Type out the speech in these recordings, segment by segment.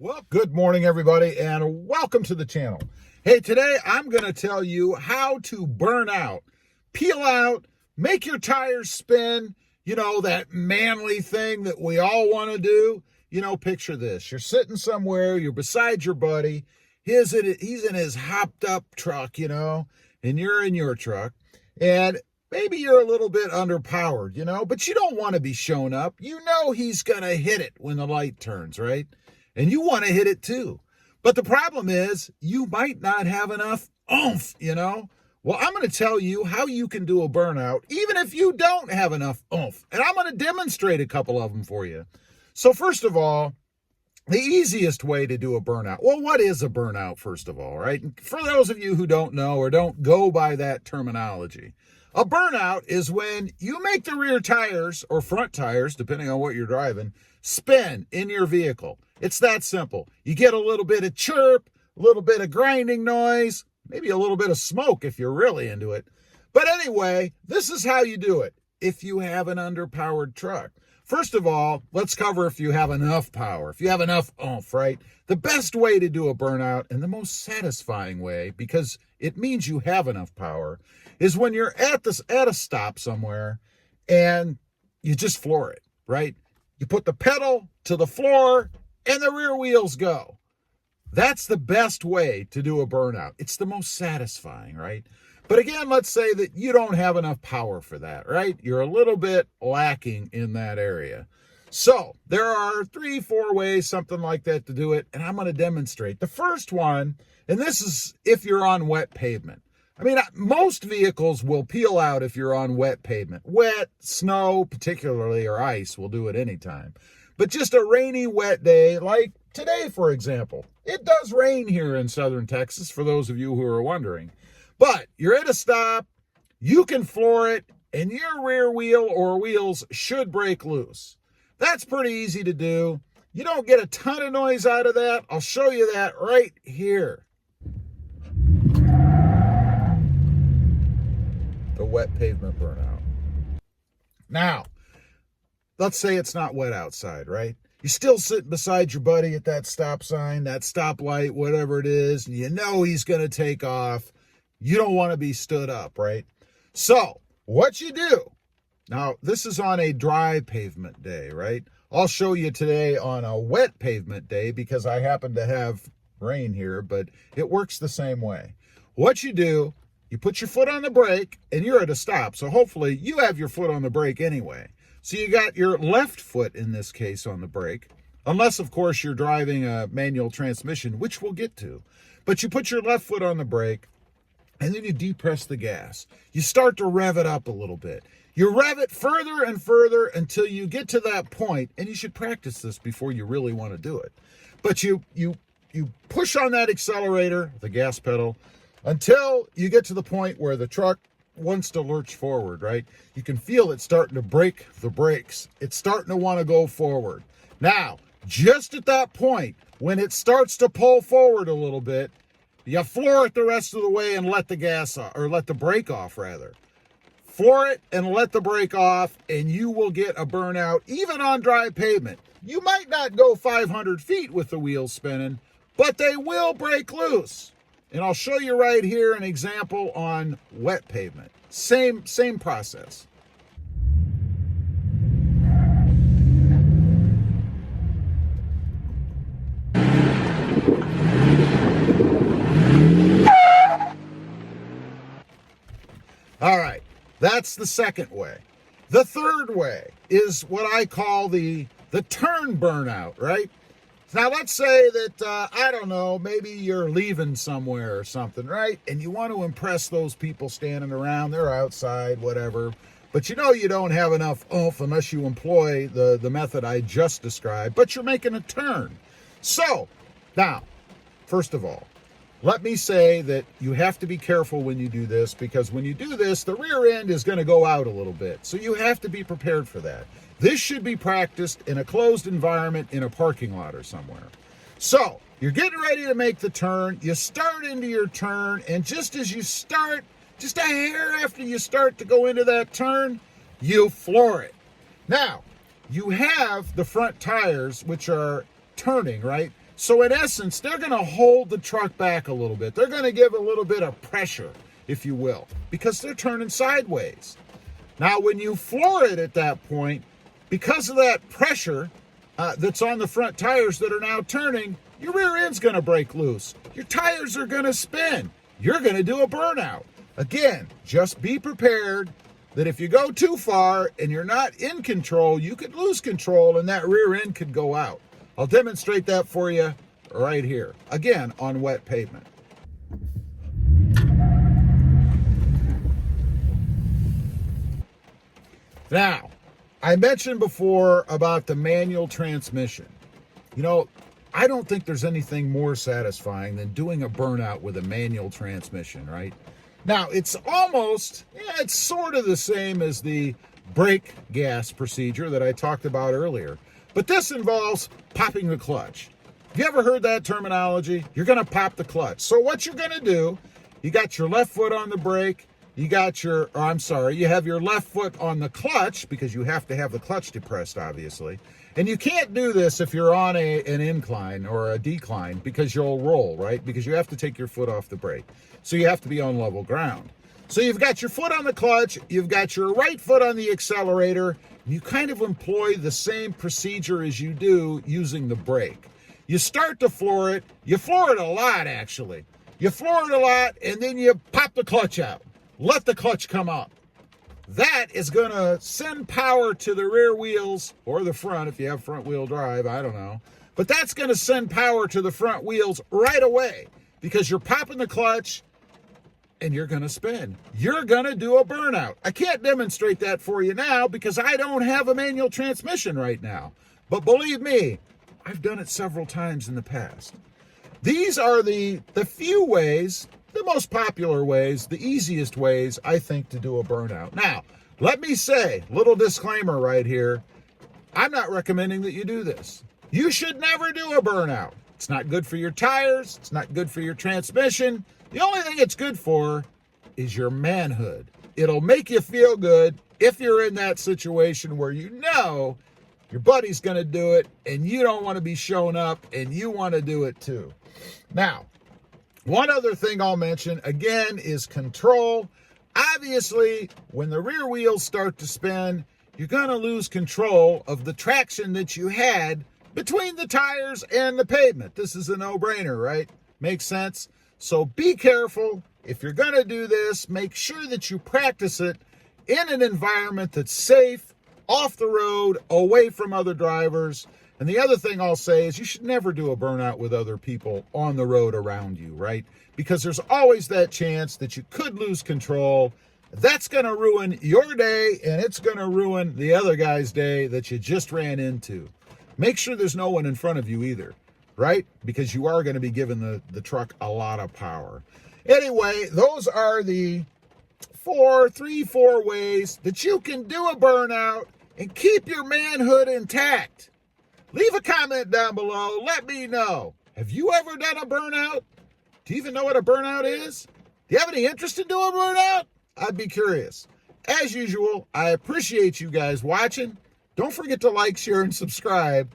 Well, good morning, everybody, and welcome to the channel. Hey, today I'm going to tell you how to burn out, peel out, make your tires spin, that manly thing that we all want to do. Picture this. You're sitting somewhere, you're beside your buddy, he's in his hopped up truck, and you're in your truck, and maybe you're a little bit underpowered, but you don't want to be shown up. He's going to hit it when the light turns, right? And you want to hit it too. But the problem is you might not have enough oomph, Well, I'm going to tell you how you can do a burnout, even if you don't have enough oomph. And I'm going to demonstrate a couple of them for you. So first of all, the easiest way to do a burnout. Well, what is a burnout, first of all, right? For those of you who don't know or don't go by that terminology, a burnout is when you make the rear tires or front tires, depending on what you're driving, spin in your vehicle. It's that simple. You get a little bit of chirp, a little bit of grinding noise, maybe a little bit of smoke if you're really into it. But anyway, this is how you do it if you have an underpowered truck. First of all, let's cover if you have enough power, if you have enough oomph, right? The best way to do a burnout and the most satisfying way, because it means you have enough power, is when you're at a stop somewhere and you just floor it, right? You put the pedal to the floor and the rear wheels go. That's the best way to do a burnout. It's the most satisfying, right? But again, let's say that you don't have enough power for that, right? You're a little bit lacking in that area. So there are 3-4 ways, something like that, to do it. And I'm going to demonstrate. The first one, and this is if you're on wet pavement. Most vehicles will peel out if you're on wet pavement. Wet, snow, particularly, or ice will do it anytime. But just a rainy, wet day, like today, for example. It does rain here in southern Texas, for those of you who are wondering. But you're at a stop, you can floor it, and your rear wheel or wheels should break loose. That's pretty easy to do. You don't get a ton of noise out of that. I'll show you that right here. The wet pavement burnout. Now, let's say it's not wet outside, right? You still sit beside your buddy at that stop sign, that stoplight, whatever it is, and he's going to take off. You don't want to be stood up, right? So what you do, now this is on a dry pavement day, right? I'll show you today on a wet pavement day because I happen to have rain here, but it works the same way. What you do, you put your foot on the brake and you're at a stop. So hopefully you have your foot on the brake anyway. So you got your left foot in this case on the brake, unless of course you're driving a manual transmission, which we'll get to. But you put your left foot on the brake and then you depress the gas. You start to rev it up a little bit. You rev it further and further until you get to that point, and you should practice this before you really want to do it. But you push on that accelerator, the gas pedal, until you get to the point where the truck wants to lurch forward, right? You can feel it starting to break the brakes. It's starting to want to go forward. Now, just at that point, when it starts to pull forward a little bit, you floor it the rest of the way and let the gas off, or let the brake off rather. Floor it and let the brake off, and you will get a burnout even on dry pavement. You might not go 500 feet with the wheels spinning, but they will break loose. And I'll show you right here an example on wet pavement. Same process. All right, that's the second way. The third way is what I call the turn burnout, right? Now, let's say that, maybe you're leaving somewhere or something, right? And you want to impress those people standing around. They're outside, whatever. But you don't have enough oomph unless you employ the method I just described. But you're making a turn. So, now, first of all, let me say that you have to be careful when you do this, because when you do this, the rear end is going to go out a little bit. So you have to be prepared for that. This should be practiced in a closed environment in a parking lot or somewhere. So you're getting ready to make the turn. You start into your turn, and just as you start, just a hair after you start to go into that turn, you floor it. Now, you have the front tires, which are turning, right? So in essence, they're going to hold the truck back a little bit. They're going to give a little bit of pressure, if you will, because they're turning sideways. Now, when you floor it at that point, because of that pressure that's on the front tires that are now turning, your rear end's going to break loose. Your tires are going to spin. You're going to do a burnout. Again, just be prepared that if you go too far and you're not in control, you could lose control and that rear end could go out. I'll demonstrate that for you right here, again, on wet pavement. Now, I mentioned before about the manual transmission. You know, I don't think there's anything more satisfying than doing a burnout with a manual transmission, right? Now, it's it's sort of the same as the brake gas procedure that I talked about earlier. But this involves popping the clutch. Have you ever heard that terminology? You're going to pop the clutch. So what you're going to do, you got your left foot on the brake, you have your left foot on the clutch, because you have to have the clutch depressed, obviously. And you can't do this if you're on an incline or a decline, because you'll roll, right? Because you have to take your foot off the brake. So you have to be on level ground. So you've got your foot on the clutch, you've got your right foot on the accelerator, and you kind of employ the same procedure as you do using the brake. You start to floor it. You floor it a lot, actually. You floor it a lot, and then you pop the clutch out. Let the clutch come up. That is going to send power to the rear wheels, or the front if you have front wheel drive, I don't know. But that's going to send power to the front wheels right away, because you're popping the clutch and you're going to spin. You're going to do a burnout. I can't demonstrate that for you now because I don't have a manual transmission right now. But believe me, I've done it several times in the past. These are the few ways, the most popular ways, the easiest ways, I think, to do a burnout. Now, let me say, little disclaimer right here, I'm not recommending that you do this. You should never do a burnout. It's not good for your tires. It's not good for your transmission. The only thing it's good for is your manhood. It'll make you feel good if you're in that situation where you know your buddy's going to do it and you don't want to be showing up and you want to do it too. Now, one other thing I'll mention, again, is control. Obviously, when the rear wheels start to spin, you're going to lose control of the traction that you had between the tires and the pavement. This is a no-brainer, right? Makes sense? So be careful. If you're going to do this, make sure that you practice it in an environment that's safe, off the road, away from other drivers. And the other thing I'll say is you should never do a burnout with other people on the road around you, right? Because there's always that chance that you could lose control. That's going to ruin your day, and it's going to ruin the other guy's day that you just ran into. Make sure there's no one in front of you either, right? Because you are going to be giving the truck a lot of power. Anyway, those are the four ways that you can do a burnout and keep your manhood intact. Leave a comment down below. Let me know. Have you ever done a burnout? Do you even know what a burnout is? Do you have any interest in doing a burnout? I'd be curious. As usual, I appreciate you guys watching. Don't forget to like, share, and subscribe.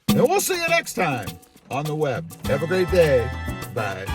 And we'll see you next time on the web. Have a great day. Bye.